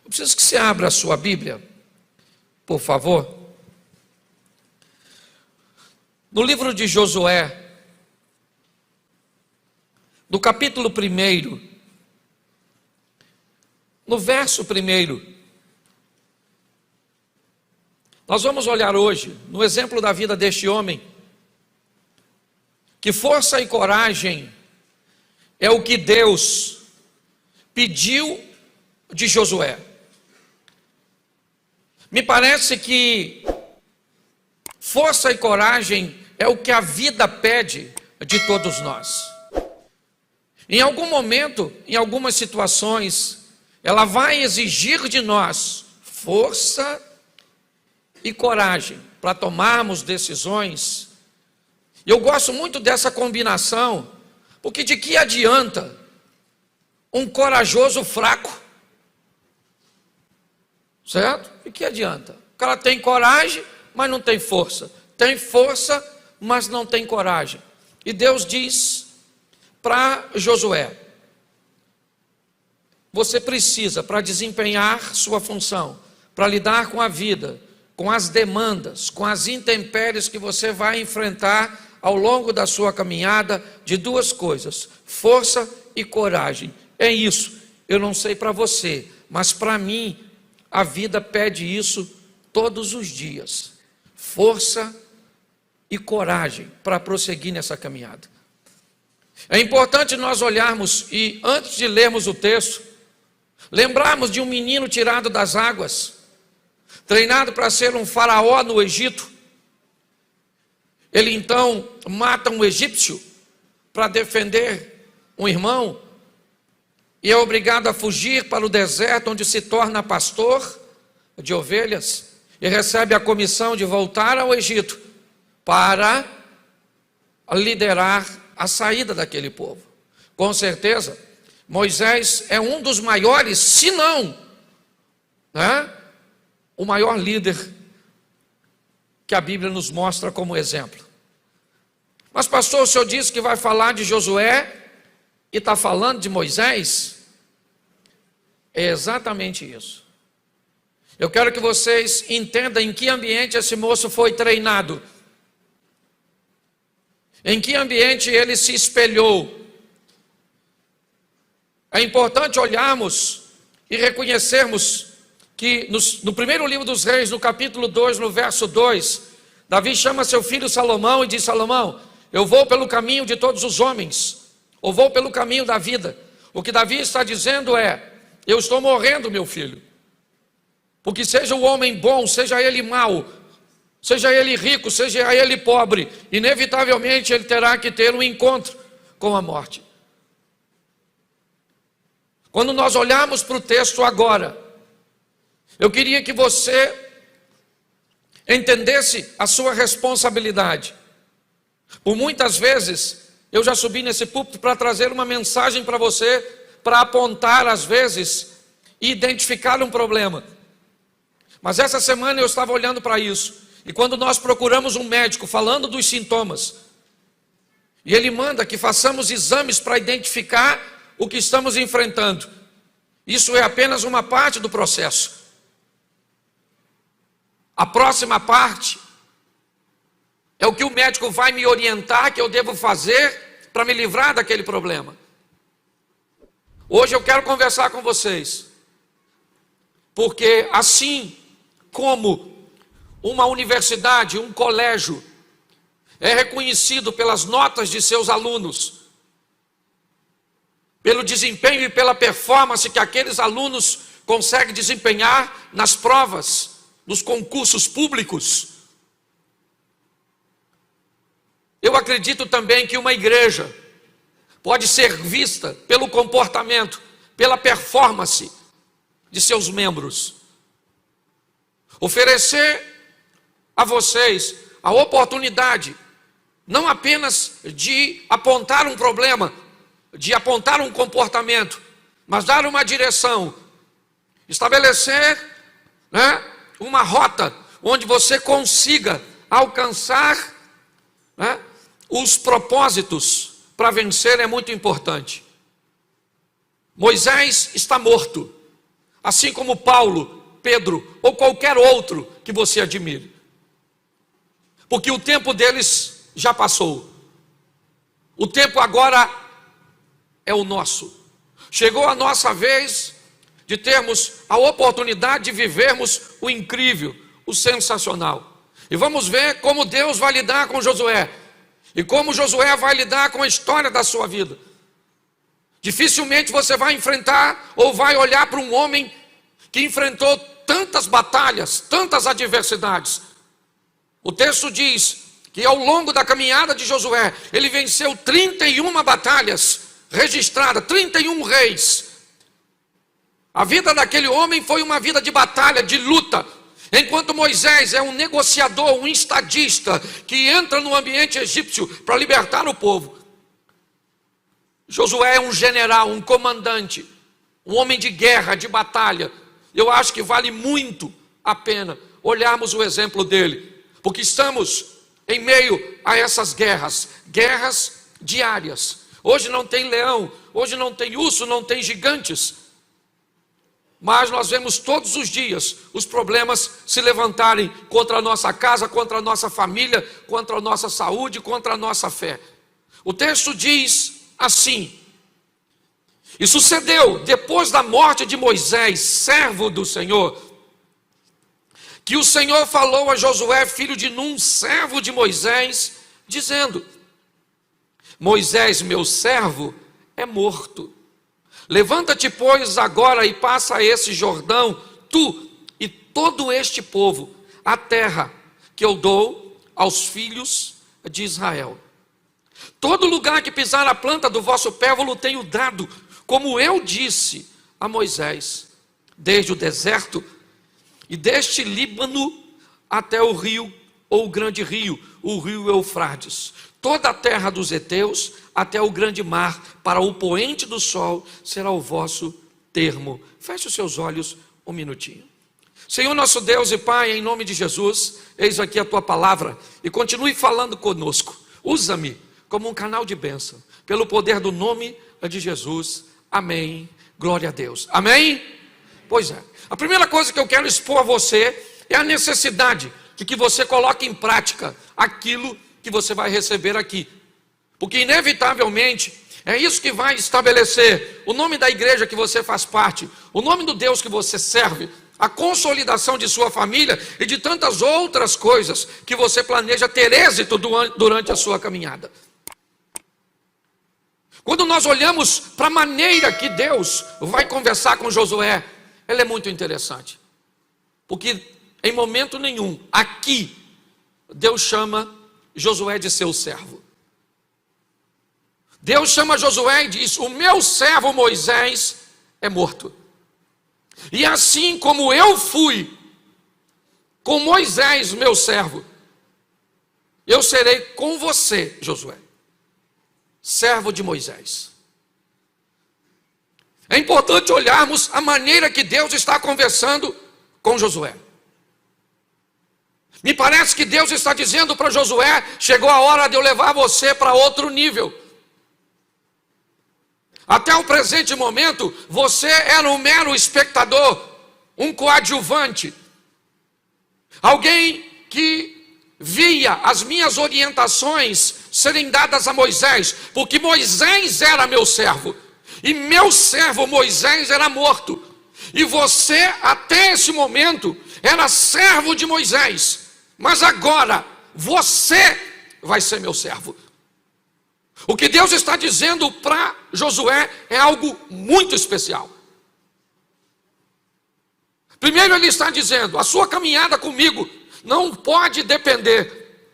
Eu preciso que você abra a sua Bíblia, por favor. No livro de Josué, no capítulo 1, no verso 1, nós vamos olhar hoje no exemplo da vida deste homem, que força e coragem é o que Deus pediu de Josué. Me parece que força e coragem é o que a vida pede de todos nós. Em algum momento, em algumas situações, ela vai exigir de nós força e coragem para tomarmos decisões. E eu gosto muito dessa combinação, porque de que adianta um corajoso fraco? Certo? De que adianta? O cara tem coragem, mas não tem força. Tem força, mas não tem coragem. E Deus diz para Josué: você precisa, para desempenhar sua função, para lidar com a vida, com as demandas, com as intempéries que você vai enfrentar ao longo da sua caminhada, de duas coisas: força e coragem. É isso. Eu não sei para você, mas para mim a vida pede isso todos os dias: força e coragem para prosseguir nessa caminhada. É importante nós olharmos e, antes de lermos o texto, lembrarmos de um menino tirado das águas, treinado para ser um faraó no Egito. Ele então mata um egípcio para defender um irmão e é obrigado a fugir para o deserto, onde se torna pastor de ovelhas e recebe a comissão de voltar ao Egito para liderar a saída daquele povo. Com certeza, Moisés é um dos maiores, se não, o maior líder que a Bíblia nos mostra como exemplo. Mas pastor, o senhor disse que vai falar de Josué e está falando de Moisés? É exatamente isso. Eu quero que vocês entendam em que ambiente esse moço foi treinado, em que ambiente ele se espelhou. É importante olharmos e reconhecermos que no primeiro livro dos Reis, no capítulo 2, no verso 2, Davi chama seu filho Salomão e diz: Salomão, eu vou pelo caminho de todos os homens, ou vou pelo caminho da vida. O que Davi está dizendo é: eu estou morrendo, meu filho, porque seja o homem bom, seja ele mau, seja ele rico, seja ele pobre, inevitavelmente ele terá que ter um encontro com a morte. Quando nós olharmos para o texto agora, eu queria que você entendesse a sua responsabilidade. Por muitas vezes, eu já subi nesse púlpito para trazer uma mensagem para você, para apontar às vezes e identificar um problema. Mas essa semana eu estava olhando para isso, e quando nós procuramos um médico falando dos sintomas, e ele manda que façamos exames para identificar o que estamos enfrentando, isso é apenas uma parte do processo. A próxima parte é o que o médico vai me orientar que eu devo fazer para me livrar daquele problema. Hoje eu quero conversar com vocês, porque assim como uma universidade, um colégio, é reconhecido pelas notas de seus alunos, pelo desempenho e pela performance que aqueles alunos conseguem desempenhar nas provas, nos concursos públicos, eu acredito também que uma igreja pode ser vista pelo comportamento, pela performance de seus membros. Oferecer a vocês a oportunidade, não apenas de apontar um problema, de apontar um comportamento, mas dar uma direção, estabelecer, uma rota onde você consiga alcançar, os propósitos para vencer. É muito importante. Moisés está morto. assim como Paulo, Pedro ou qualquer outro que você admire. Porque o tempo deles já passou. O tempo agora é o nosso. Chegou a nossa vez de termos a oportunidade de vivermos o incrível, o sensacional. E vamos ver como Deus vai lidar com Josué. E como Josué vai lidar com a história da sua vida. Dificilmente você vai enfrentar ou vai olhar para um homem que enfrentou tantas batalhas, tantas adversidades. O texto diz que ao longo da caminhada de Josué, ele venceu 31 batalhas registradas, 31 reis. A vida daquele homem foi uma vida de batalha, de luta. Enquanto Moisés é um negociador, um estadista, que entra no ambiente egípcio para libertar o povo. Josué é um general, um comandante, um homem de guerra, de batalha. Eu acho que vale muito a pena olharmos o exemplo dele, porque estamos em meio a essas guerras diárias. Hoje não tem leão, hoje não tem urso, não tem gigantes, mas nós vemos todos os dias os problemas se levantarem contra a nossa casa, contra a nossa família, contra a nossa saúde, contra a nossa fé. O texto diz assim: e sucedeu depois da morte de Moisés, servo do Senhor, que o Senhor falou a Josué, filho de Num, servo de Moisés, dizendo: Moisés, meu servo, é morto. Levanta-te, pois, agora e passa esse Jordão, tu e todo este povo, a terra que eu dou aos filhos de Israel. Todo lugar que pisar a planta do vosso pé, eu tenho dado, como eu disse a Moisés, desde o deserto e deste Líbano até o rio, ou o grande rio, o rio Eufrates. Toda a terra dos heteus, até o grande mar, para o poente do sol, será o vosso termo. Feche os seus olhos um minutinho. Senhor nosso Deus e Pai, em nome de Jesus, eis aqui a Tua palavra, e continue falando conosco. Usa-me como um canal de bênção, pelo poder do nome de Jesus. Amém. Glória a Deus. Amém? Pois é. A primeira coisa que eu quero expor a você é a necessidade de que você coloque em prática aquilo que você vai receber aqui. Porque inevitavelmente é isso que vai estabelecer o nome da igreja que você faz parte, o nome do Deus que você serve, a consolidação de sua família e de tantas outras coisas que você planeja ter êxito durante a sua caminhada. Quando nós olhamos para a maneira que Deus vai conversar com Josué, ela é muito interessante. Porque em momento nenhum, aqui, Deus chama Josué de seu servo. Deus chama Josué e diz: o meu servo Moisés é morto. E assim como eu fui com Moisés, meu servo, eu serei com você, Josué, servo de Moisés. É importante olharmos a maneira que Deus está conversando com Josué. Me parece que Deus está dizendo para Josué: chegou a hora de eu levar você para outro nível. Até o presente momento, você era um mero espectador, um coadjuvante, alguém que via as minhas orientações serem dadas a Moisés, porque Moisés era meu servo, e meu servo Moisés era morto, e você até esse momento era servo de Moisés, mas agora você vai ser meu servo. O que Deus está dizendo para Josué é algo muito especial. Primeiro ele está dizendo: a sua caminhada comigo não pode depender,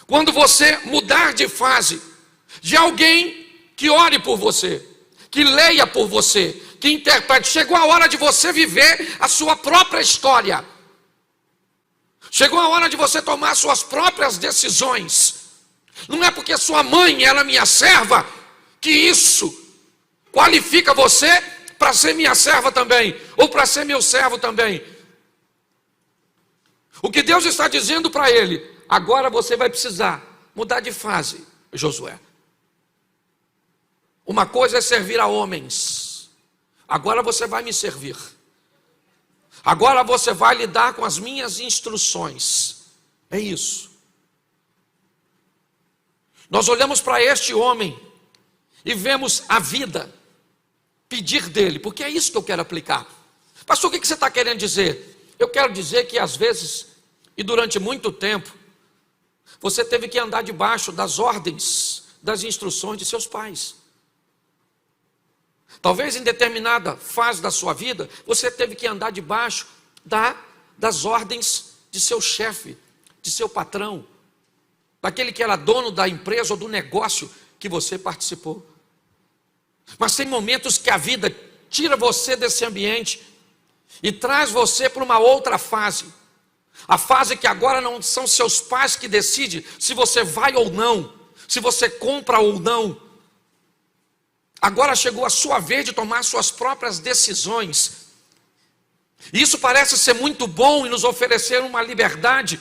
quando você mudar de fase, de alguém que ore por você, que leia por você, que interprete. Chegou a hora de você viver a sua própria história. Chegou a hora de você tomar suas próprias decisões. Não é porque sua mãe era minha serva que isso qualifica você para ser minha serva também, ou para ser meu servo também. O que Deus está dizendo para ele: agora você vai precisar mudar de fase, Josué. Uma coisa é servir a homens, agora você vai me servir. Agora você vai lidar com as minhas instruções. É isso. Nós olhamos para este homem e vemos a vida pedir dele, porque é isso que eu quero aplicar. Pastor, o que você está querendo dizer? Eu quero dizer que às vezes, e durante muito tempo, você teve que andar debaixo das ordens, das instruções de seus pais. Talvez em determinada fase da sua vida, você teve que andar debaixo das ordens de seu chefe, de seu patrão, daquele que era dono da empresa ou do negócio que você participou. Mas tem momentos que a vida tira você desse ambiente e traz você para uma outra fase. A fase que agora não são seus pais que decidem se você vai ou não, se você compra ou não. Agora chegou a sua vez de tomar suas próprias decisões. Isso parece ser muito bom e nos oferecer uma liberdade.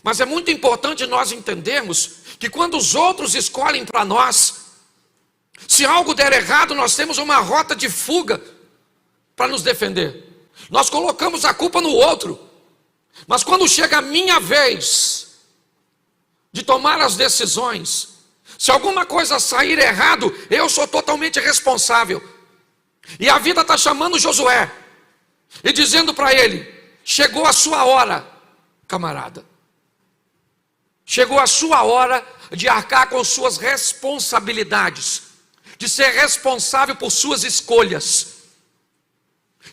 Mas é muito importante nós entendermos que quando os outros escolhem para nós, se algo der errado, nós temos uma rota de fuga para nos defender. Nós colocamos a culpa no outro. Mas quando chega a minha vez de tomar as decisões, se alguma coisa sair errado, eu sou totalmente responsável. E a vida está chamando Josué e dizendo para ele: chegou a sua hora, camarada. Chegou a sua hora de arcar com suas responsabilidades, de ser responsável por suas escolhas,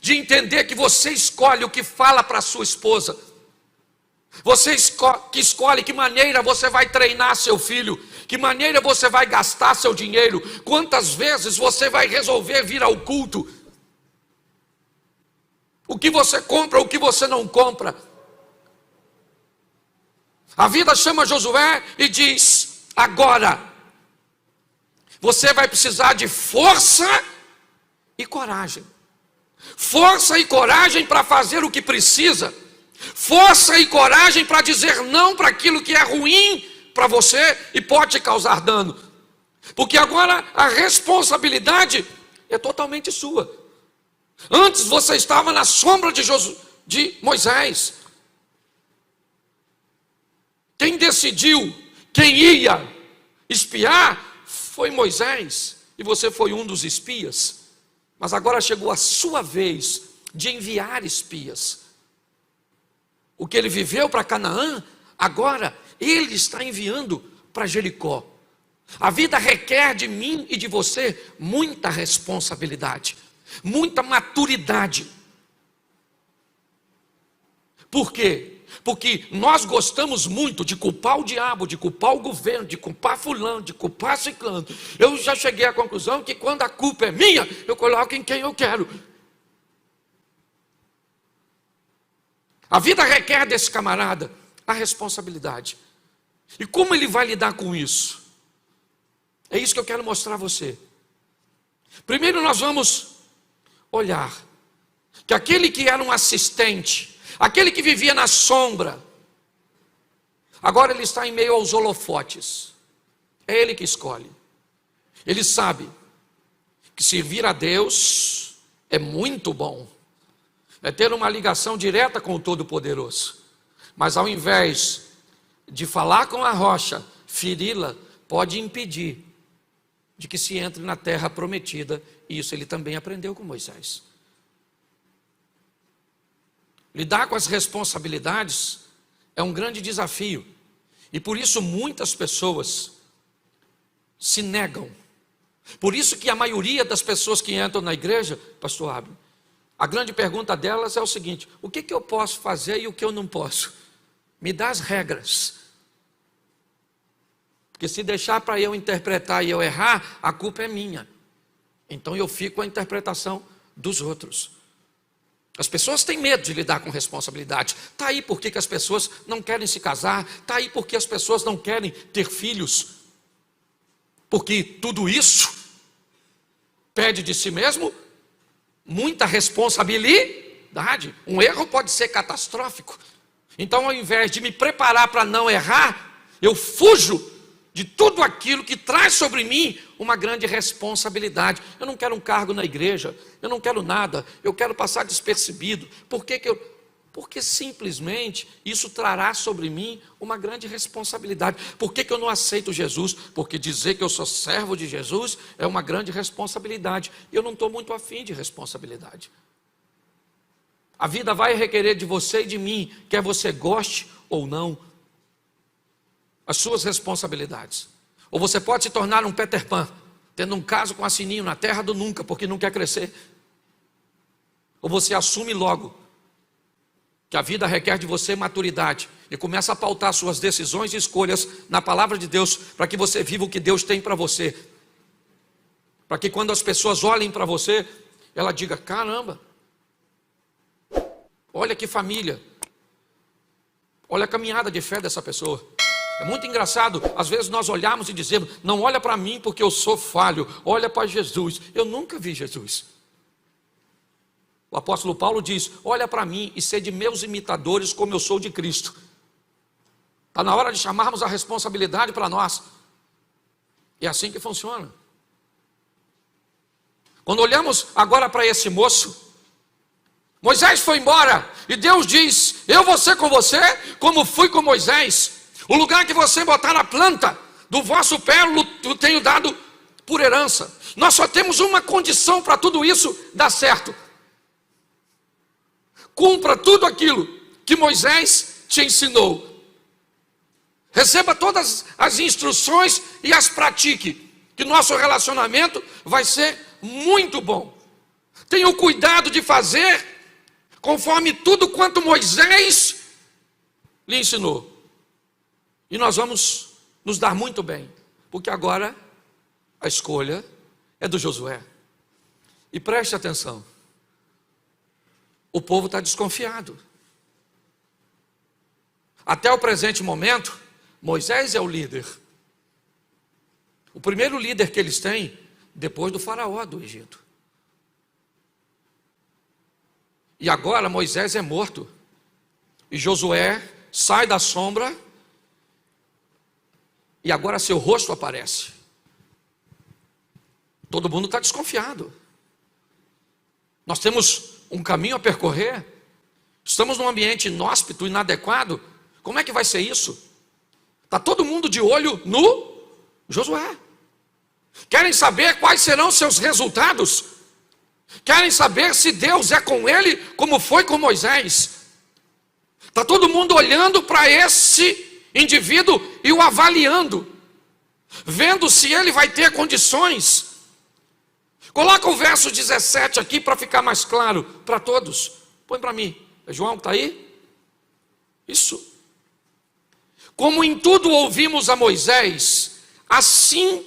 de entender que você escolhe o que fala para sua esposa, você escolhe que maneira você vai treinar seu filho, que maneira você vai gastar seu dinheiro, quantas vezes você vai resolver vir ao culto, o que você compra, o que você não compra. A vida chama Josué e diz: agora você vai precisar de força e coragem. Força e coragem para fazer o que precisa. Força e coragem para dizer não para aquilo que é ruim para você e pode te causar dano. Porque agora a responsabilidade é totalmente sua. Antes você estava na sombra de Moisés. Quem decidiu quem ia espiar foi Moisés, e você foi um dos espias. Mas agora chegou a sua vez de enviar espias. O que ele viveu para Canaã, agora ele está enviando para Jericó. A vida requer de mim e de você muita responsabilidade, muita maturidade. Por quê? Porque nós gostamos muito de culpar o diabo, de culpar o governo, de culpar fulano, de culpar ciclano. Eu já cheguei à conclusão que quando a culpa é minha, eu coloco em quem eu quero. A vida requer desse camarada a responsabilidade. E como ele vai lidar com isso? É isso que eu quero mostrar a você. Primeiro nós vamos olhar que aquele que era um assistente, aquele que vivia na sombra, agora ele está em meio aos holofotes. É ele que escolhe. Ele sabe que servir a Deus é muito bom, é ter uma ligação direta com o Todo-Poderoso. Mas ao invés de falar com a rocha, feri-la, pode impedir de que se entre na terra prometida. E isso ele também aprendeu com Moisés. Lidar com as responsabilidades é um grande desafio. E por isso muitas pessoas se negam. Por isso que a maioria das pessoas que entram na igreja, pastor Abner, a grande pergunta delas é o seguinte: o que eu posso fazer e o que eu não posso? Me dá as regras. Porque se deixar para eu interpretar e eu errar, a culpa é minha. Então eu fico com a interpretação dos outros. As pessoas têm medo de lidar com responsabilidade. Está aí porque que as pessoas não querem se casar. Está aí porque as pessoas não querem ter filhos. Porque tudo isso pede de si mesmo muita responsabilidade. Um erro pode ser catastrófico. Então, ao invés de me preparar para não errar, eu fujo de tudo aquilo que traz sobre mim uma grande responsabilidade. Eu não quero um cargo na igreja, eu não quero nada, eu quero passar despercebido. Porque simplesmente isso trará sobre mim uma grande responsabilidade. Por que eu não aceito Jesus? Porque dizer que eu sou servo de Jesus é uma grande responsabilidade. E eu não estou muito afim de responsabilidade. A vida vai requerer de você e de mim, quer você goste ou não, as suas responsabilidades. Ou você pode se tornar um Peter Pan, tendo um caso com a Sininho na terra do nunca, porque não quer crescer. Ou você assume logo que a vida requer de você maturidade e começa a pautar suas decisões e escolhas na palavra de Deus, para que você viva o que Deus tem para você. Para que quando as pessoas olhem para você, ela diga: caramba, olha que família, olha a caminhada de fé dessa pessoa. É muito engraçado, às vezes nós olhamos e dizemos: não olha para mim porque eu sou falho, olha para Jesus. Eu nunca vi Jesus. O apóstolo Paulo diz: olha para mim e sede meus imitadores como eu sou de Cristo. Está na hora de chamarmos a responsabilidade para nós. É assim que funciona. Quando olhamos agora para esse moço, Moisés foi embora e Deus diz: eu vou ser com você como fui com Moisés. O lugar que você botar na planta do vosso pé eu tenho dado por herança. Nós só temos uma condição para tudo isso dar certo: cumpra tudo aquilo que Moisés te ensinou. Receba todas as instruções e as pratique, que nosso relacionamento vai ser muito bom. Tenha o cuidado de fazer conforme tudo quanto Moisés lhe ensinou. E nós vamos nos dar muito bem, porque agora a escolha é do Josué. E preste atenção, o povo está desconfiado. Até o presente momento, Moisés é o líder. O primeiro líder que eles têm, depois do faraó do Egito. E agora Moisés é morto. E Josué sai da sombra. E agora seu rosto aparece. Todo mundo está desconfiado. Nós temos um caminho a percorrer. Estamos num ambiente inóspito, inadequado. Como é que vai ser isso? Está todo mundo de olho no Josué. Querem saber quais serão seus resultados? Querem saber se Deus é com ele como foi com Moisés? Está todo mundo olhando para esse indivíduo e o avaliando, vendo se ele vai ter condições. Coloca o verso 17 aqui para ficar mais claro para todos. Põe para mim. É João que está aí? Isso. Como em tudo ouvimos a Moisés, assim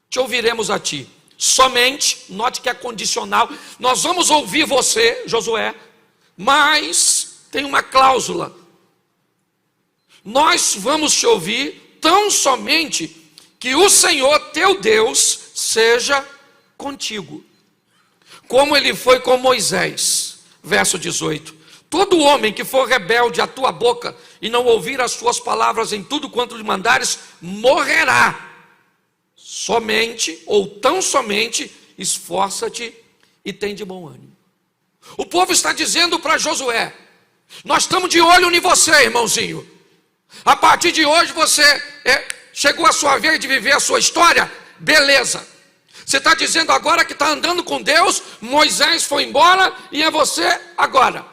te ouviremos a ti. Somente, note que é condicional, nós vamos ouvir você, Josué, mas tem uma cláusula. Nós vamos te ouvir tão somente que o Senhor teu Deus seja contigo, como ele foi com Moisés. Verso 18: todo homem que for rebelde à tua boca e não ouvir as tuas palavras em tudo quanto lhe mandares, morrerá. Somente, ou tão somente, esforça-te e tem de bom ânimo. O povo está dizendo para Josué: nós estamos de olho em você, irmãozinho. A partir de hoje você chegou a sua vez de viver a sua história, beleza. Você está dizendo agora que está andando com Deus, Moisés foi embora e é você agora.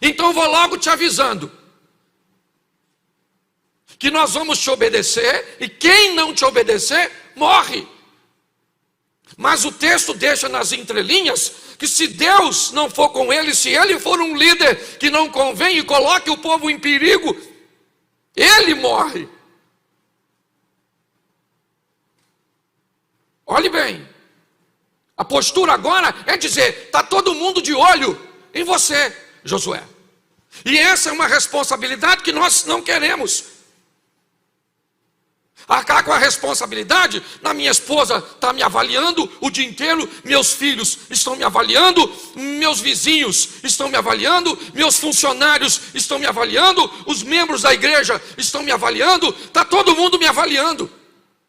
Então vou logo te avisando que nós vamos te obedecer, e quem não te obedecer, morre. Mas o texto deixa nas entrelinhas que se Deus não for com ele, se ele for um líder que não convém e coloque o povo em perigo, ele morre. Olhe bem, a postura agora é dizer: está todo mundo de olho em você, Josué. E essa é uma responsabilidade que nós não queremos. Arcar com a responsabilidade, minha esposa está me avaliando o dia inteiro, meus filhos estão me avaliando, meus vizinhos estão me avaliando, meus funcionários estão me avaliando, os membros da igreja estão me avaliando, está todo mundo me avaliando.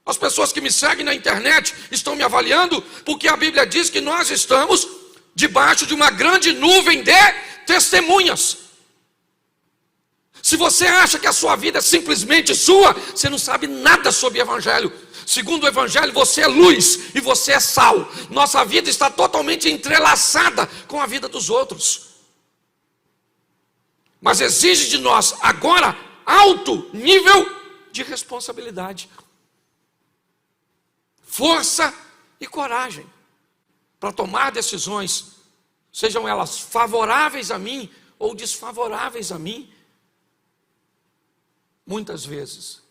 As pessoas que me seguem na internet estão me avaliando, porque a Bíblia diz que nós estamos debaixo de uma grande nuvem de testemunhas. Se você acha que a sua vida é simplesmente sua, você não sabe nada sobre o Evangelho. Segundo o Evangelho, você é luz e você é sal. Nossa vida está totalmente entrelaçada com a vida dos outros. Mas exige de nós agora alto nível de responsabilidade, força e coragem para tomar decisões, sejam elas favoráveis a mim ou desfavoráveis a mim. Muitas vezes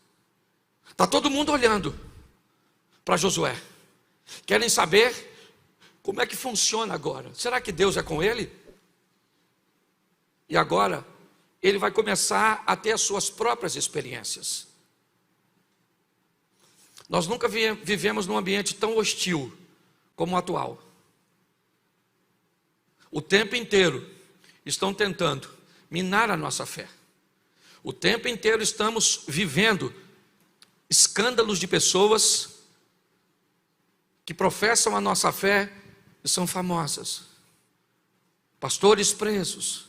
está todo mundo olhando para Josué, querem saber como é que funciona agora. Será que Deus é com ele? E agora ele vai começar a ter as suas próprias experiências. Nós nunca vivemos num ambiente tão hostil como o atual. O tempo inteiro estão tentando minar a nossa fé. O tempo inteiro estamos vivendo escândalos de pessoas que professam a nossa fé e são famosas. Pastores presos,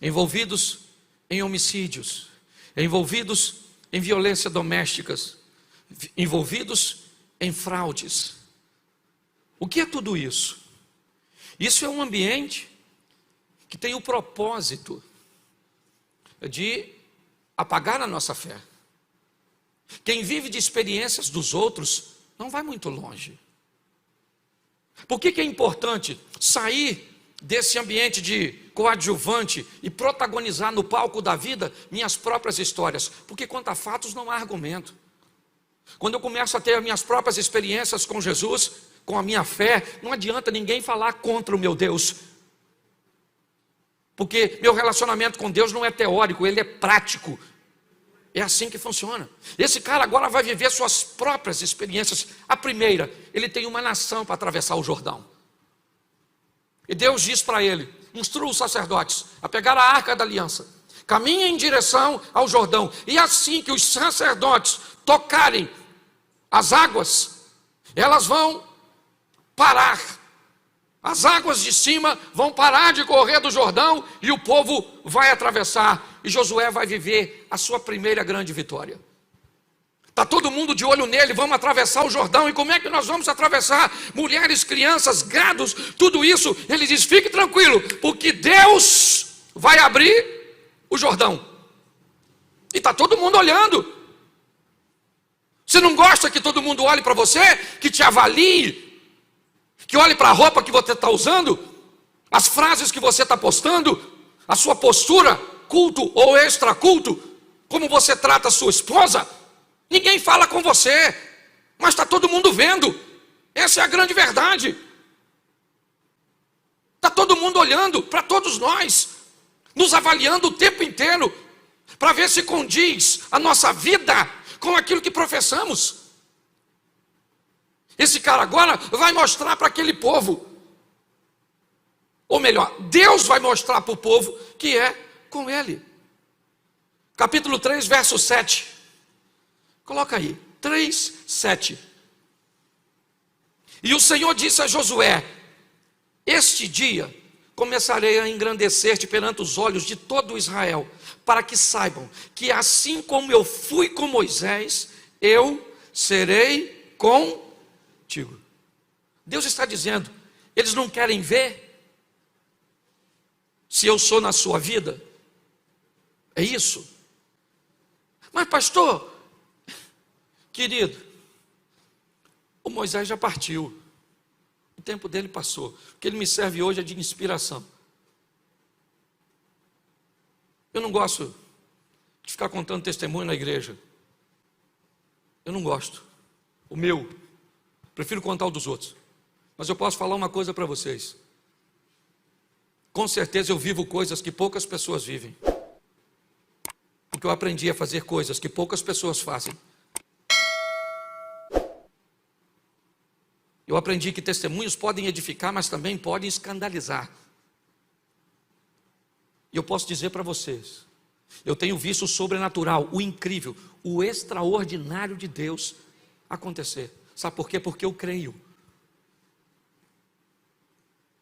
envolvidos em homicídios, envolvidos em violência domésticas, envolvidos em fraudes. O que é tudo isso? Isso é um ambiente que tem o propósito de apagar a nossa fé. Quem vive de experiências dos outros não vai muito longe. Por que é importante sair desse ambiente de coadjuvante e protagonizar no palco da vida minhas próprias histórias? Porque quanto a fatos não há argumento. Quando eu começo a ter as minhas próprias experiências com Jesus, com a minha fé, não adianta ninguém falar contra o meu Deus. Porque meu relacionamento com Deus não é teórico, ele é prático. É assim que funciona. Esse cara agora vai viver suas próprias experiências. A primeira, ele tem uma nação para atravessar o Jordão. E Deus diz para ele: instrua os sacerdotes a pegar a arca da aliança, caminhem em direção ao Jordão, e assim que os sacerdotes tocarem as águas, elas vão parar. As águas de cima vão parar de correr do Jordão e o povo vai atravessar. E Josué vai viver a sua primeira grande vitória. Está todo mundo de olho nele, vamos atravessar o Jordão. E como é que nós vamos atravessar? Mulheres, crianças, gados, tudo isso. Ele diz: fique tranquilo, porque Deus vai abrir o Jordão. E está todo mundo olhando. Você não gosta que todo mundo olhe para você, que te avalie, que olhe para a roupa que você está usando, as frases que você está postando, a sua postura, culto ou extraculto, como você trata a sua esposa? Ninguém fala com você, mas está todo mundo vendo. Essa é a grande verdade. Está todo mundo olhando para todos nós, nos avaliando o tempo inteiro, para ver se condiz a nossa vida com aquilo que professamos. Esse cara agora vai mostrar para aquele povo, ou melhor, Deus vai mostrar para o povo que é com ele. Capítulo 3, verso 7. Coloca aí, 3, 7. E o Senhor disse a Josué: este dia começarei a engrandecer-te perante os olhos de todo Israel, para que saibam que assim como eu fui com Moisés, eu serei contigo. Deus está dizendo: eles não querem ver se eu sou na sua vida? É isso? Mas pastor, querido, o Moisés já partiu, o tempo dele passou. O que ele me serve hoje é de inspiração. Eu não gosto de ficar contando testemunho na igreja. Eu não gosto. O meu, prefiro contar o dos outros. Mas eu posso falar uma coisa para vocês. Com certeza eu vivo coisas que poucas pessoas vivem. Porque eu aprendi a fazer coisas que poucas pessoas fazem. Eu aprendi que testemunhos podem edificar, mas também podem escandalizar. E eu posso dizer para vocês, eu tenho visto o sobrenatural, o incrível, o extraordinário de Deus acontecer. Sabe por quê? Porque eu creio.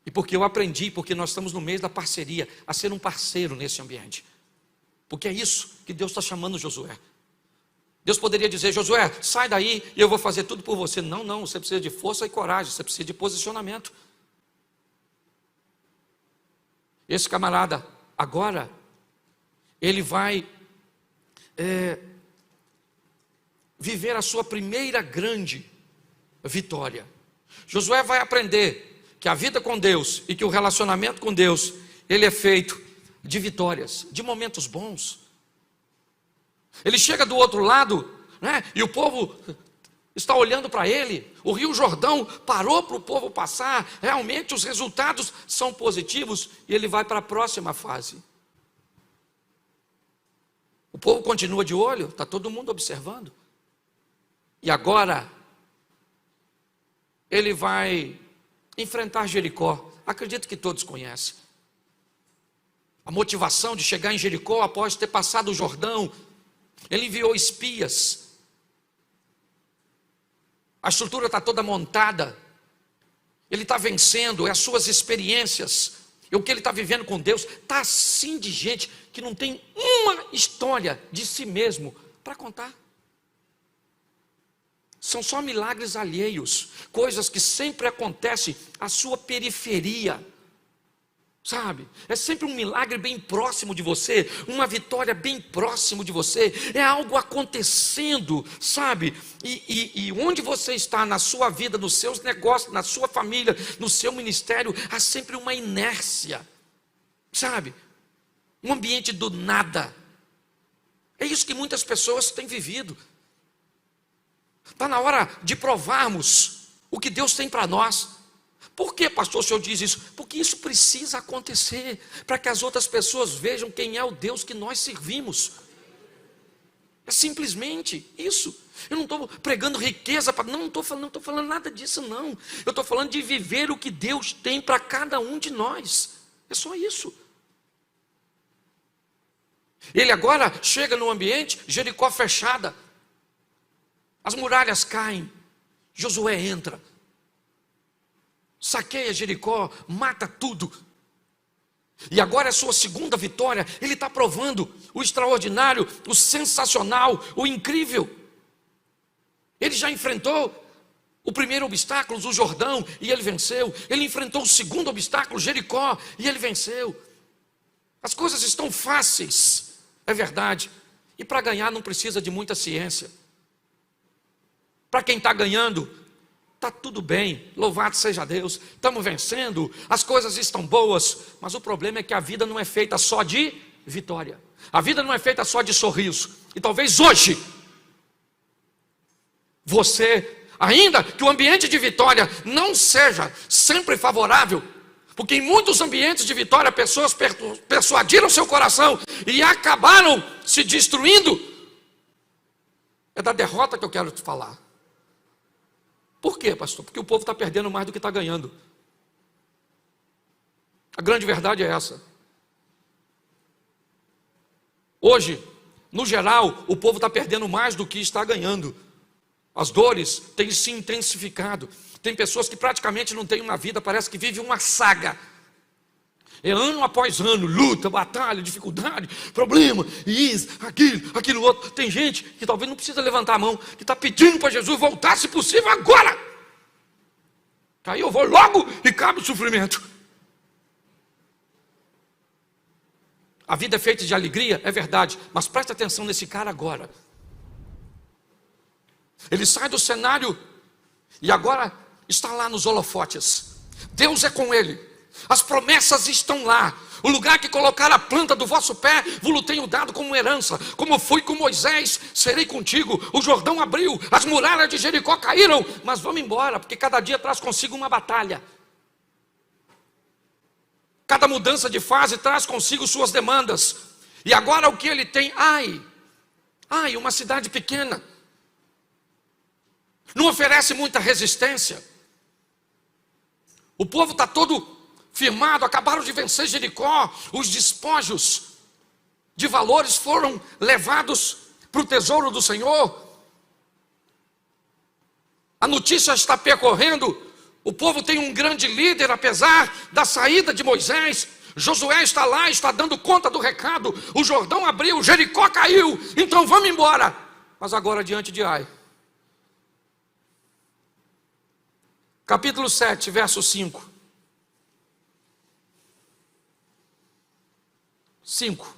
E porque eu aprendi, porque nós estamos no meio da parceria, a ser um parceiro nesse ambiente. Porque é isso que Deus está chamando Josué. Deus poderia dizer: Josué, sai daí e eu vou fazer tudo por você. Não, não, você precisa de força e coragem, você precisa de posicionamento. Esse camarada, agora, ele vai viver a sua primeira grande vitória. Josué vai aprender que a vida com Deus e que o relacionamento com Deus, ele é feito de vitórias, de momentos bons. Ele chega do outro lado, né, e o povo está olhando para ele. O Rio Jordão parou para o povo passar. Realmente os resultados são positivos. E ele vai para a próxima fase. O povo continua de olho, está todo mundo observando. E agora ele vai enfrentar Jericó. Acredito que todos conhecem. A motivação de chegar em Jericó após ter passado o Jordão. Ele enviou espias. A estrutura está toda montada. Ele está vencendo, é as suas experiências. E o que ele está vivendo com Deus. Está assim de gente que não tem uma história de si mesmo para contar. São só milagres alheios. Coisas que sempre acontecem à sua periferia. Sabe, é sempre um milagre bem próximo de você, uma vitória bem próximo de você, é algo acontecendo, sabe, e onde você está na sua vida, nos seus negócios, na sua família, no seu ministério, há sempre uma inércia, sabe, um ambiente do nada. É isso que muitas pessoas têm vivido. Está na hora de provarmos o que Deus tem para nós. Por que, pastor, o senhor diz isso? Porque isso precisa acontecer, para que as outras pessoas vejam quem é o Deus que nós servimos. É simplesmente isso. Eu não estou pregando riqueza, não estou falando nada disso não. Eu estou falando de viver o que Deus tem para cada um de nós. É só isso. Ele agora chega no ambiente, Jericó fechada. As muralhas caem, Josué entra. Saqueia Jericó, mata tudo. E agora é a sua segunda vitória. Ele está provando o extraordinário, o sensacional, o incrível. Ele já enfrentou o primeiro obstáculo, o Jordão, e ele venceu. Ele enfrentou o segundo obstáculo, Jericó, e ele venceu. As coisas estão fáceis, é verdade. E para ganhar não precisa de muita ciência. Para quem está ganhando, está tudo bem, louvado seja Deus, estamos vencendo, as coisas estão boas, mas o problema é que a vida não é feita só de vitória, a vida não é feita só de sorriso, e talvez hoje, você, ainda que o ambiente de vitória não seja sempre favorável, porque em muitos ambientes de vitória, pessoas persuadiram seu coração e acabaram se destruindo, é da derrota que eu quero te falar. Por quê, pastor? Porque o povo está perdendo mais do que está ganhando. A grande verdade é essa. Hoje, no geral, o povo está perdendo mais do que está ganhando. As dores têm se intensificado. Tem pessoas que praticamente não têm uma vida, parece que vivem uma saga. É ano após ano, luta, batalha, dificuldade, problema, isso, aquilo outro. Tem gente que talvez não precisa levantar a mão, que está pedindo para Jesus voltar, se possível, agora. Aí eu vou logo e cabe o sofrimento. A vida é feita de alegria, é verdade, mas presta atenção nesse cara agora. Ele sai do cenário e agora está lá nos holofotes. Deus é com ele. As promessas estão lá. O lugar que colocar a planta do vosso pé, vos tenho dado como herança. Como fui com Moisés, serei contigo. O Jordão abriu, as muralhas de Jericó caíram. Mas vamos embora, porque cada dia traz consigo uma batalha. Cada mudança de fase traz consigo suas demandas. E agora o que ele tem? Uma cidade pequena. Não oferece muita resistência. O povo está todo firmado, acabaram de vencer Jericó, os despojos de valores foram levados para o tesouro do Senhor. A notícia está percorrendo, o povo tem um grande líder, apesar da saída de Moisés. Josué está lá, está dando conta do recado. O Jordão abriu, Jericó caiu, então vamos embora. Mas agora diante de Ai. Capítulo 7, verso 5. 5.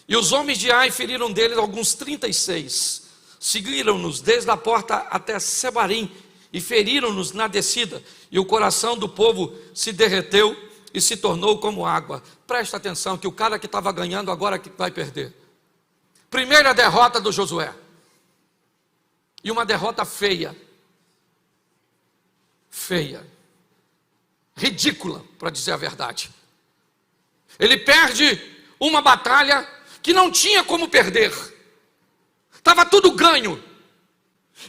E os homens de Ai feriram deles alguns 36. Seguiram-nos desde a porta até Sebarim e feriram-nos na descida. E o coração do povo se derreteu e se tornou como água. Presta atenção que o cara que estava ganhando agora que vai perder. Primeira derrota do Josué. E uma derrota feia. Feia. Ridícula, para dizer a verdade. Ele perde uma batalha que não tinha como perder. Estava tudo ganho.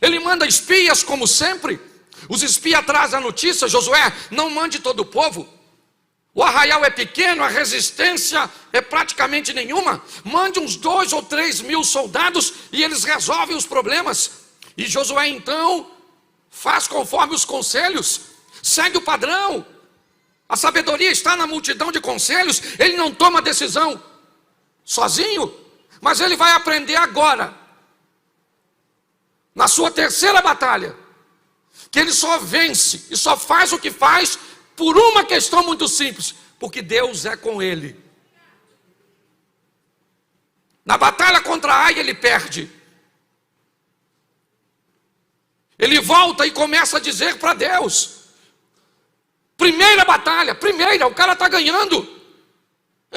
Ele manda espias como sempre. Os espias trazem a notícia: Josué, não mande todo o povo. O arraial é pequeno, a resistência é praticamente nenhuma. Mande uns 2 ou 3 mil soldados e eles resolvem os problemas. E Josué então faz conforme os conselhos, segue o padrão. A sabedoria está na multidão de conselhos. Ele não toma decisão sozinho, mas ele vai aprender agora, na sua terceira batalha, que ele só vence e só faz o que faz por uma questão muito simples: porque Deus é com ele. Na batalha contra Ai ele perde. Ele volta e começa a dizer para Deus: primeira batalha, primeira, o cara está ganhando.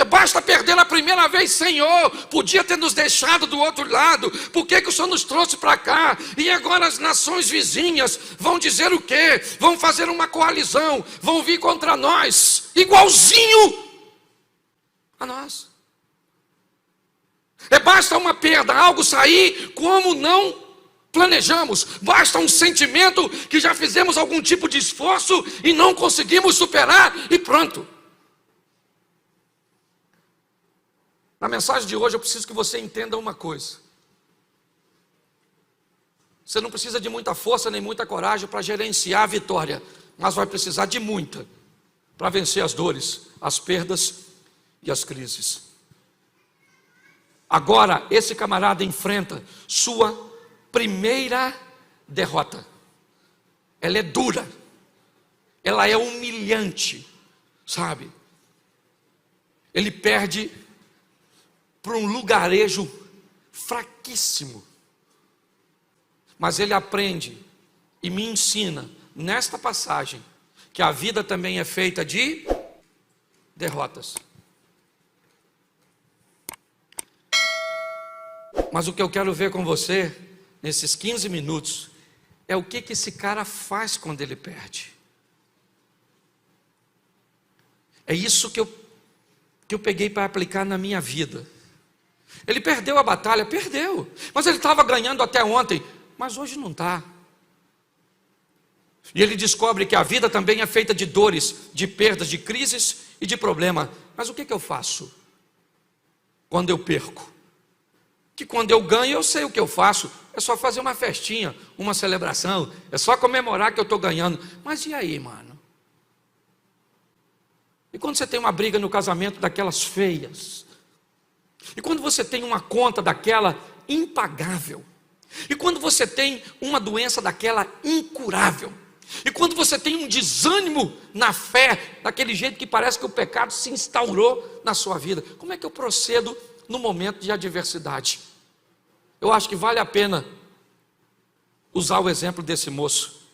Basta perder na primeira vez. Senhor, podia ter nos deixado do outro lado. Por que o Senhor nos trouxe para cá? E agora as nações vizinhas vão dizer o quê? Vão fazer uma coalizão, vão vir contra nós, igualzinho a nós. Basta uma perda, algo sair como não planejamos. Basta um sentimento que já fizemos algum tipo de esforço e não conseguimos superar e pronto. Na mensagem de hoje eu preciso que você entenda uma coisa. Você não precisa de muita força nem muita coragem para gerenciar a vitória, mas vai precisar de muita para vencer as dores, as perdas e as crises. Agora esse camarada enfrenta sua primeira derrota. Ela é dura, ela é humilhante, sabe? Ele perde para um lugarejo fraquíssimo, mas ele aprende e me ensina nesta passagem que a vida também é feita de derrotas. Mas o que eu quero ver com você nesses 15 minutos é o que esse cara faz quando ele perde. É isso que eu peguei para aplicar na minha vida. Ele perdeu a batalha, perdeu, mas ele estava ganhando até ontem, mas hoje não está. E ele descobre que a vida também é feita de dores, de perdas, de crises e de problema. Mas o que eu faço quando eu perco? Que quando eu ganho eu sei o que eu faço. É só fazer uma festinha, uma celebração, é só comemorar que eu estou ganhando. Mas e aí, mano? E quando você tem uma briga no casamento daquelas feias? E quando você tem uma conta daquela impagável? E quando você tem uma doença daquela incurável? E quando você tem um desânimo na fé, daquele jeito que parece que o pecado se instaurou na sua vida? Como é que eu procedo no momento de adversidade? Eu acho que vale a pena usar o exemplo desse moço.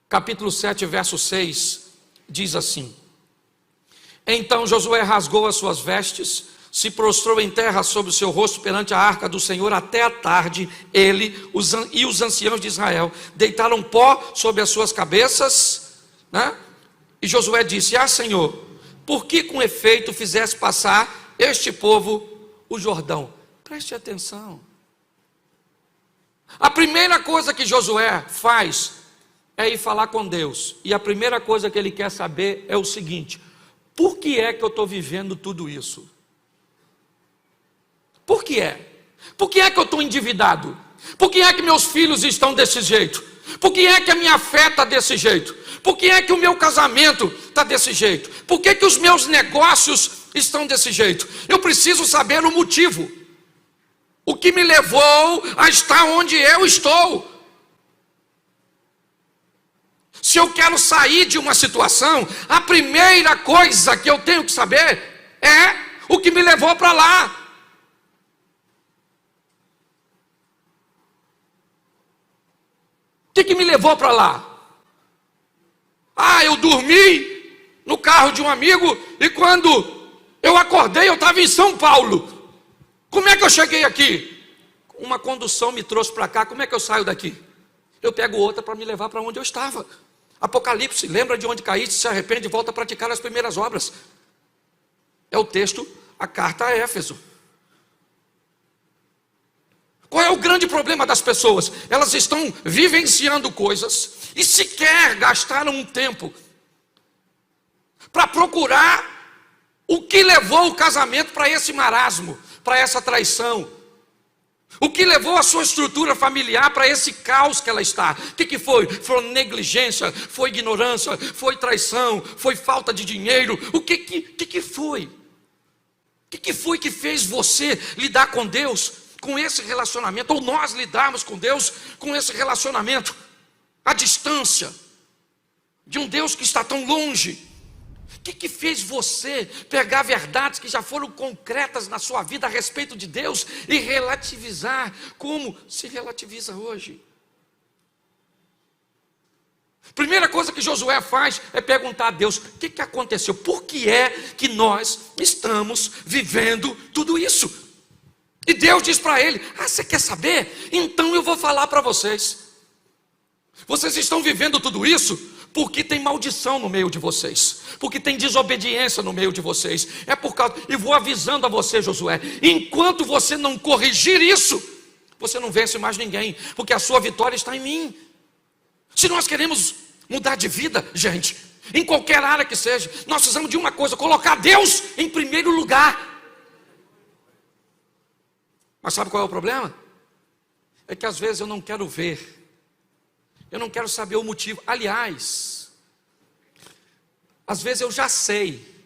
Capítulo 7, verso 6, diz assim: Então Josué rasgou as suas vestes, se prostrou em terra sobre o seu rosto perante a arca do Senhor até a tarde. Ele e os anciãos de Israel deitaram pó sobre as suas cabeças, né? E Josué disse: Senhor, por que com efeito fizeste passar este povo o Jordão? Preste atenção. A primeira coisa que Josué faz é ir falar com Deus. E a primeira coisa que ele quer saber é o seguinte: por que é que eu estou vivendo tudo isso? Por que é? Por que é que eu estou endividado? Por que é que meus filhos estão desse jeito? Por que é que a minha fé está desse jeito? Por que é que o meu casamento está desse jeito? Por que os meus negócios estão desse jeito? Eu preciso saber o motivo. O que me levou a estar onde eu estou? Se eu quero sair de uma situação, a primeira coisa que eu tenho que saber é o que me levou para lá. O que me levou para lá? Eu dormi no carro de um amigo e quando eu acordei eu estava em São Paulo. Como é que eu cheguei aqui? Uma condução me trouxe para cá, como é que eu saio daqui? Eu pego outra para me levar para onde eu estava. Apocalipse, lembra de onde caíste, se arrepende e volta a praticar as primeiras obras. É o texto, a carta a Éfeso. Qual é o grande problema das pessoas? Elas estão vivenciando coisas e sequer gastaram um tempo para procurar o que levou o casamento para esse marasmo, para essa traição. O que levou a sua estrutura familiar para esse caos que ela está? O que foi? Foi negligência, foi ignorância, foi traição, foi falta de dinheiro. O que foi? O que foi que fez você lidar com Deus com esse relacionamento? Ou nós lidarmos com Deus com esse relacionamento à distância de um Deus que está tão longe? O que fez você pegar verdades que já foram concretas na sua vida a respeito de Deus e relativizar como se relativiza hoje? Primeira coisa que Josué faz é perguntar a Deus: o que aconteceu? Por que é que nós estamos vivendo tudo isso? E Deus diz para ele: você quer saber? Então eu vou falar para vocês. Vocês estão vivendo tudo isso porque tem maldição no meio de vocês, porque tem desobediência no meio de vocês. É por causa, e vou avisando a você, Josué, enquanto você não corrigir isso, você não vence mais ninguém, porque a sua vitória está em mim. Se nós queremos mudar de vida, gente, em qualquer área que seja, nós precisamos de uma coisa: colocar Deus em primeiro lugar. Mas sabe qual é o problema? É que às vezes eu não quero ver, eu não quero saber o motivo. Aliás, às vezes eu já sei.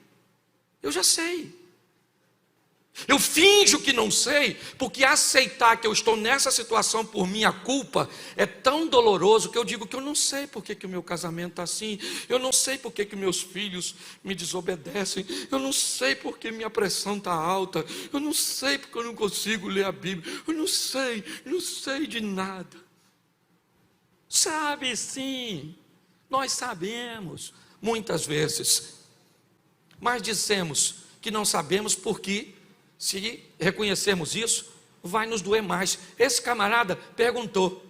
Eu finjo que não sei, porque aceitar que eu estou nessa situação por minha culpa é tão doloroso que eu digo que eu não sei porque que o meu casamento está assim, eu não sei porque que meus filhos me desobedecem, eu não sei porque minha pressão está alta, eu não sei porque eu não consigo ler a Bíblia, eu não sei de nada. Sabe sim, nós sabemos, muitas vezes, mas dizemos que não sabemos porque, se reconhecermos isso, vai nos doer mais. Esse camarada perguntou,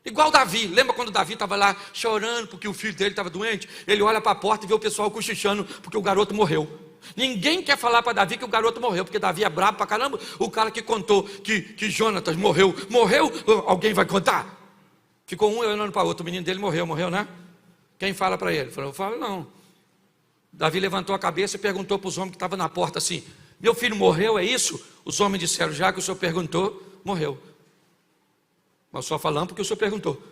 igual Davi. Lembra quando Davi estava lá chorando porque o filho dele estava doente? Ele olha para a porta e vê o pessoal cochichando porque o garoto morreu. Ninguém quer falar para Davi que o garoto morreu, porque Davi é brabo para caramba. O cara que contou que Jonatas morreu, alguém vai contar? Ficou um olhando para o outro, o menino dele morreu, né? Quem fala para ele? Falou: eu falo não. Davi levantou a cabeça e perguntou para os homens que estavam na porta assim: meu filho morreu, é isso? Os homens disseram: já que o senhor perguntou, morreu. Mas só falando porque o senhor perguntou.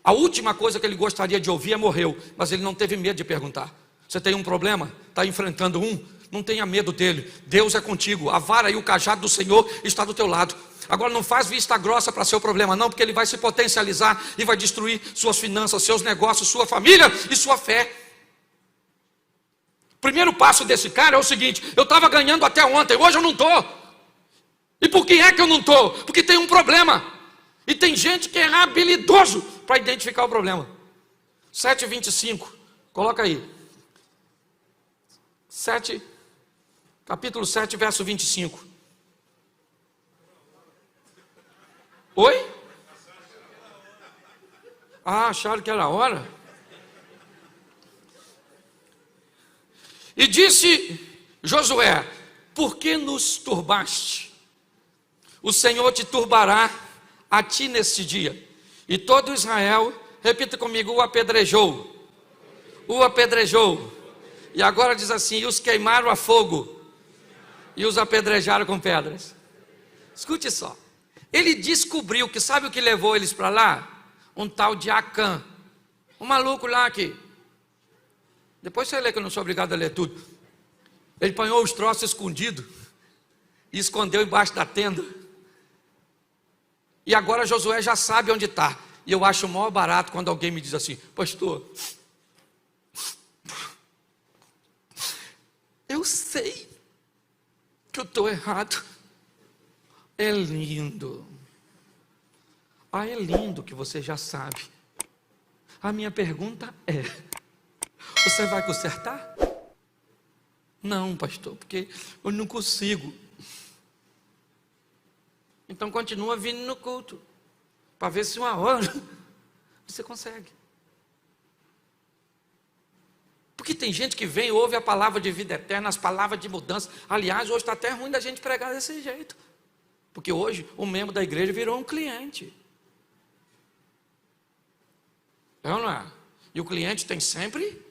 A última coisa que ele gostaria de ouvir é morreu, mas ele não teve medo de perguntar. Você tem um problema? Está enfrentando um? Não tenha medo dele, Deus é contigo, a vara e o cajado do Senhor está do teu lado. Agora não faz vista grossa para seu problema não, porque ele vai se potencializar e vai destruir suas finanças, seus negócios, sua família e sua fé. Primeiro passo desse cara é o seguinte: eu estava ganhando até ontem, hoje eu não estou. E por que é que eu não estou? Porque tem um problema. E tem gente que é habilidoso para identificar o problema. 7:25, coloca aí. Capítulo 7, verso 25. Oi? Acharam que era a hora? E disse Josué: por que nos turbaste? O Senhor te turbará a ti neste dia. E todo Israel, repita comigo, o apedrejou. E agora diz assim: e os queimaram a fogo, e os apedrejaram com pedras. Escute só. Ele descobriu que sabe o que levou eles para lá? Um tal de Acã, um maluco lá que, depois você lê que eu não sou obrigado a ler tudo. Ele apanhou os troços escondidos e escondeu embaixo da tenda. E agora Josué já sabe onde está. E eu acho o maior barato quando alguém me diz assim: pastor, eu sei que eu estou errado. É lindo. Ah, é lindo que você já sabe. A minha pergunta é: você vai consertar? Não, pastor, porque eu não consigo. Então continua vindo no culto, para ver se uma hora você consegue. Porque tem gente que vem e ouve a palavra de vida eterna, as palavras de mudança. Aliás, hoje está até ruim da gente pregar desse jeito. Porque hoje o membro da igreja virou um cliente. É ou não é? E o cliente tem sempre: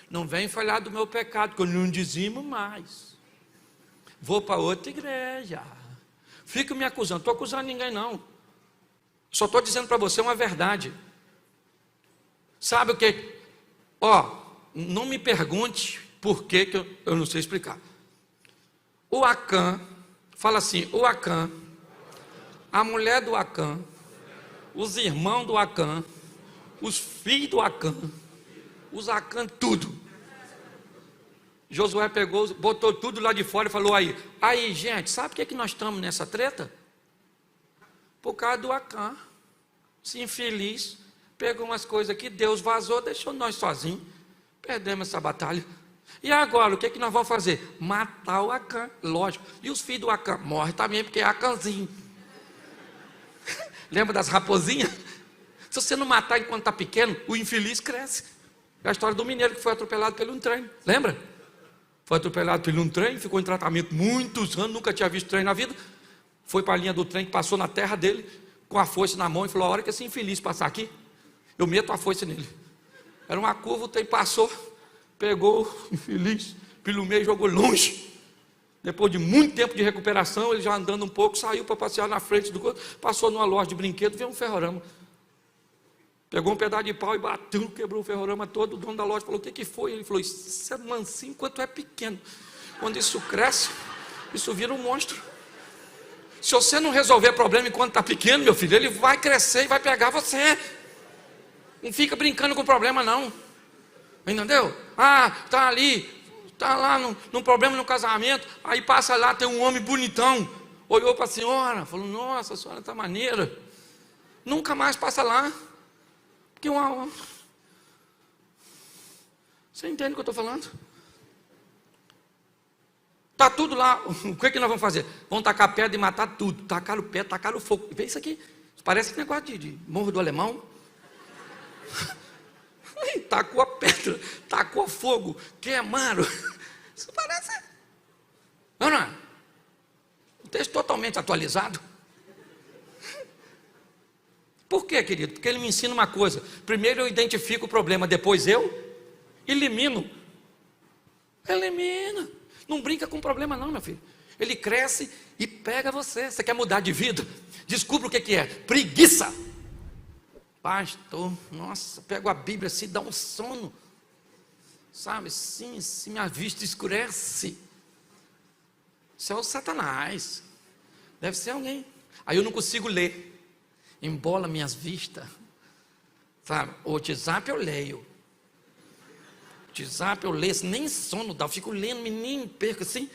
não vem falar do meu pecado, que eu não dizimo mais. Vou para outra igreja. Fica me acusando. Não estou acusando ninguém, não. Só estou dizendo para você uma verdade. Sabe o que? Não me pergunte por que eu não sei explicar. O Acã, fala assim, o Acã, a mulher do Acã, os irmãos do Acã, os filhos do Acã, os Acã, tudo. Josué pegou, botou tudo lá de fora e falou: aí gente, sabe por que nós estamos nessa treta? Por causa do Acã, esse infeliz, pegou umas coisas aqui, Deus vazou, deixou nós sozinhos, perdemos essa batalha. E agora, o que nós vamos fazer? Matar o Acã, lógico. E os filhos do Acã morrem também, porque é Acãzinho. Lembra das raposinhas? Se você não matar enquanto está pequeno, o infeliz cresce. É a história do mineiro que foi atropelado pelo um trem, lembra? Foi atropelado pelo um trem, ficou em tratamento muitos anos, nunca tinha visto trem na vida. Foi para a linha do trem que passou na terra dele, com a foice na mão, e falou: a hora que esse infeliz passar aqui, eu meto a foice nele. Era uma curva, o trem passou, pegou o infeliz pelo meio e jogou longe. Depois de muito tempo de recuperação, ele já andando um pouco, saiu para passear na frente do corpo, passou numa loja de brinquedo, viu um ferrorama. Pegou um pedaço de pau e bateu, quebrou o ferrorama todo. O dono da loja falou: o que foi? Ele falou: isso é mansinho enquanto é pequeno. Quando isso cresce, isso vira um monstro. Se você não resolver problema enquanto está pequeno, meu filho, ele vai crescer e vai pegar você. Não fica brincando com o problema, não. Entendeu? Está ali, está lá num problema no casamento, aí passa lá, tem um homem bonitão, olhou para a senhora, falou: nossa, a senhora está maneira. Nunca mais passa lá. Porque você entende o que eu estou falando? Está tudo lá. O que nós vamos fazer? Vamos tacar pedra e matar tudo. Tacaram o pé, tacaram o fogo. Vê isso aqui. Parece negócio de Morro do Alemão. Tacou a pedra, tacou fogo, queimaram. Isso parece. Não é? Um texto totalmente atualizado. Por quê, querido? Porque ele me ensina uma coisa: primeiro eu identifico o problema, depois eu elimino. Elimina. Não brinca com o problema não, meu filho. Ele cresce e pega você. Você quer mudar de vida? Descubra o que é. Preguiça. Pastor, nossa, pego a Bíblia assim, dá um sono. Sabe, sim, minha vista escurece. Isso é o Satanás. Deve ser alguém. Aí eu não consigo ler. Embola minhas vistas, sabe? O WhatsApp eu leio. O WhatsApp eu leio, nem sono dá, eu fico lendo, menino, perco assim.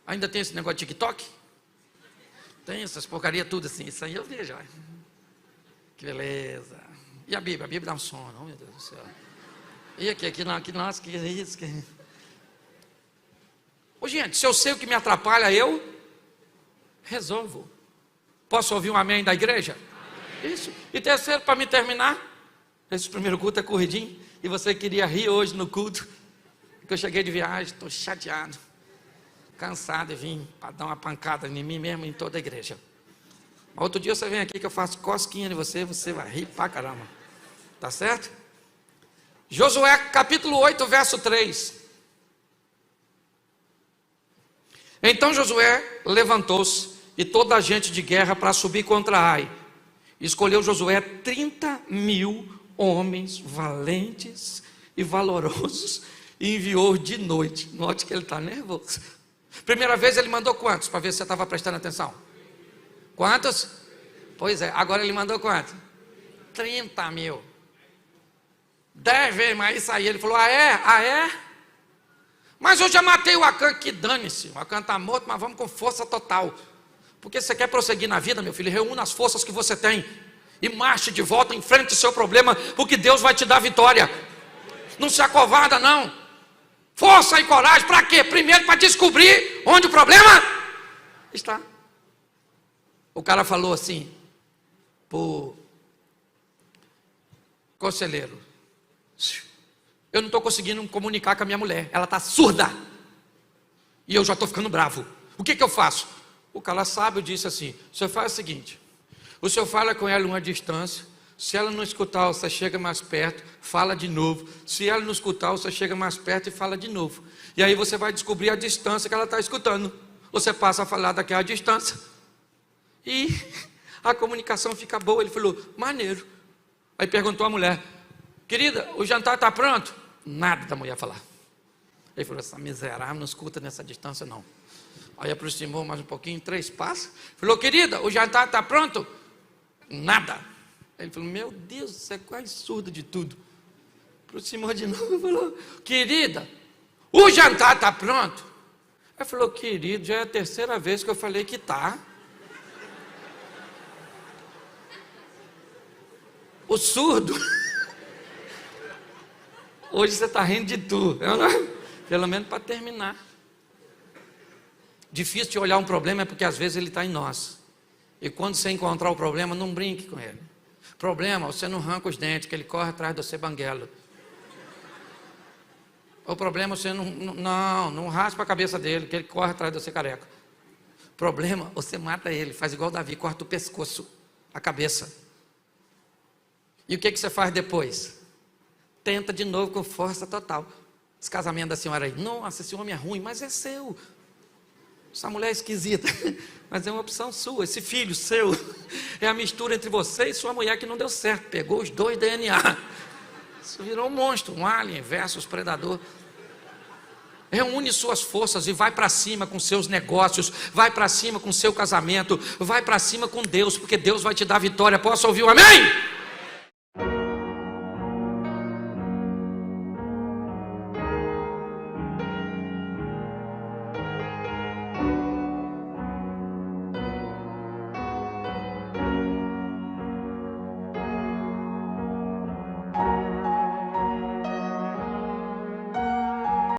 Ainda tem esse negócio de TikTok? Tem essas porcaria tudo assim, isso aí eu vejo. Olha. Que beleza. E a Bíblia? A Bíblia dá um sono, oh meu Deus do céu. E aqui nossa, que é isso? Ô gente, se eu sei o que me atrapalha, eu resolvo. Posso ouvir um amém da igreja? Amém. Isso. E terceiro, para me terminar, esse primeiro culto é corridinho, e você queria rir hoje no culto, porque eu cheguei de viagem, estou chateado, cansado e vim para dar uma pancada em mim mesmo e em toda a igreja. Outro dia você vem aqui que eu faço cosquinha de você, você vai rir pra caramba. Tá certo? Josué capítulo 8, verso 3. Então Josué levantou-se e toda a gente de guerra para subir contra Ai. Escolheu Josué 30.000 homens valentes e valorosos e enviou de noite. Note que ele está nervoso. Primeira vez ele mandou quantos? Para ver se você estava prestando atenção. Quantos? Pois é, agora ele mandou quantos? 30.000. 10 vezes mais isso aí. Ele falou, ah é? Mas eu já matei o Acã, que dane-se. O Acã está morto, mas vamos com força total. Porque você quer prosseguir na vida, meu filho, reúna as forças que você tem e marche de volta, enfrente o seu problema, porque Deus vai te dar vitória. Não se acovarda não. Força e coragem, para quê? Primeiro para descobrir onde o problema está. O cara falou assim pro conselheiro, eu não estou conseguindo comunicar com a minha mulher, ela está surda, e eu já estou ficando bravo, o que eu faço? O cara sábio disse assim, o senhor faz o seguinte, o senhor fala com ela uma distância, se ela não escutar, você chega mais perto, fala de novo, se ela não escutar, você chega mais perto e fala de novo, e aí você vai descobrir a distância que ela está escutando, você passa a falar daquela distância, e a comunicação fica boa. Ele falou, maneiro. Aí perguntou à mulher, querida, o jantar está pronto? Nada da mulher falar. Ele falou, essa miserável não escuta nessa distância não. Aí aproximou mais um pouquinho, 3 passos. Falou, querida, o jantar está pronto? Nada. Ele falou, meu Deus, você é quase surdo de tudo. Aproximou de novo e falou, querida, o jantar está pronto? Ele falou, querido, já é a 3ª vez que eu falei que está. O surdo, hoje você está rindo de tudo, pelo menos para terminar. Difícil de olhar um problema é porque às vezes ele está em nós, e quando você encontrar o problema, não brinque com ele. Problema, você não arranca os dentes, que ele corre atrás de você banguelo. O problema, você não raspa a cabeça dele, que ele corre atrás de você careca. Problema, você mata ele, faz igual Davi, corta o pescoço, a cabeça. E o que você faz depois? Tenta de novo com força total. Esse casamento da senhora aí, nossa, esse homem é ruim, mas é seu. Essa mulher é esquisita, mas é uma opção sua. Esse filho seu é a mistura entre você e sua mulher que não deu certo. Pegou os 2 DNA. Isso virou um monstro, um alien versus predador. Reúne suas forças e vai para cima com seus negócios, vai para cima com seu casamento, vai para cima com Deus, porque Deus vai te dar vitória. Posso ouvir um amém?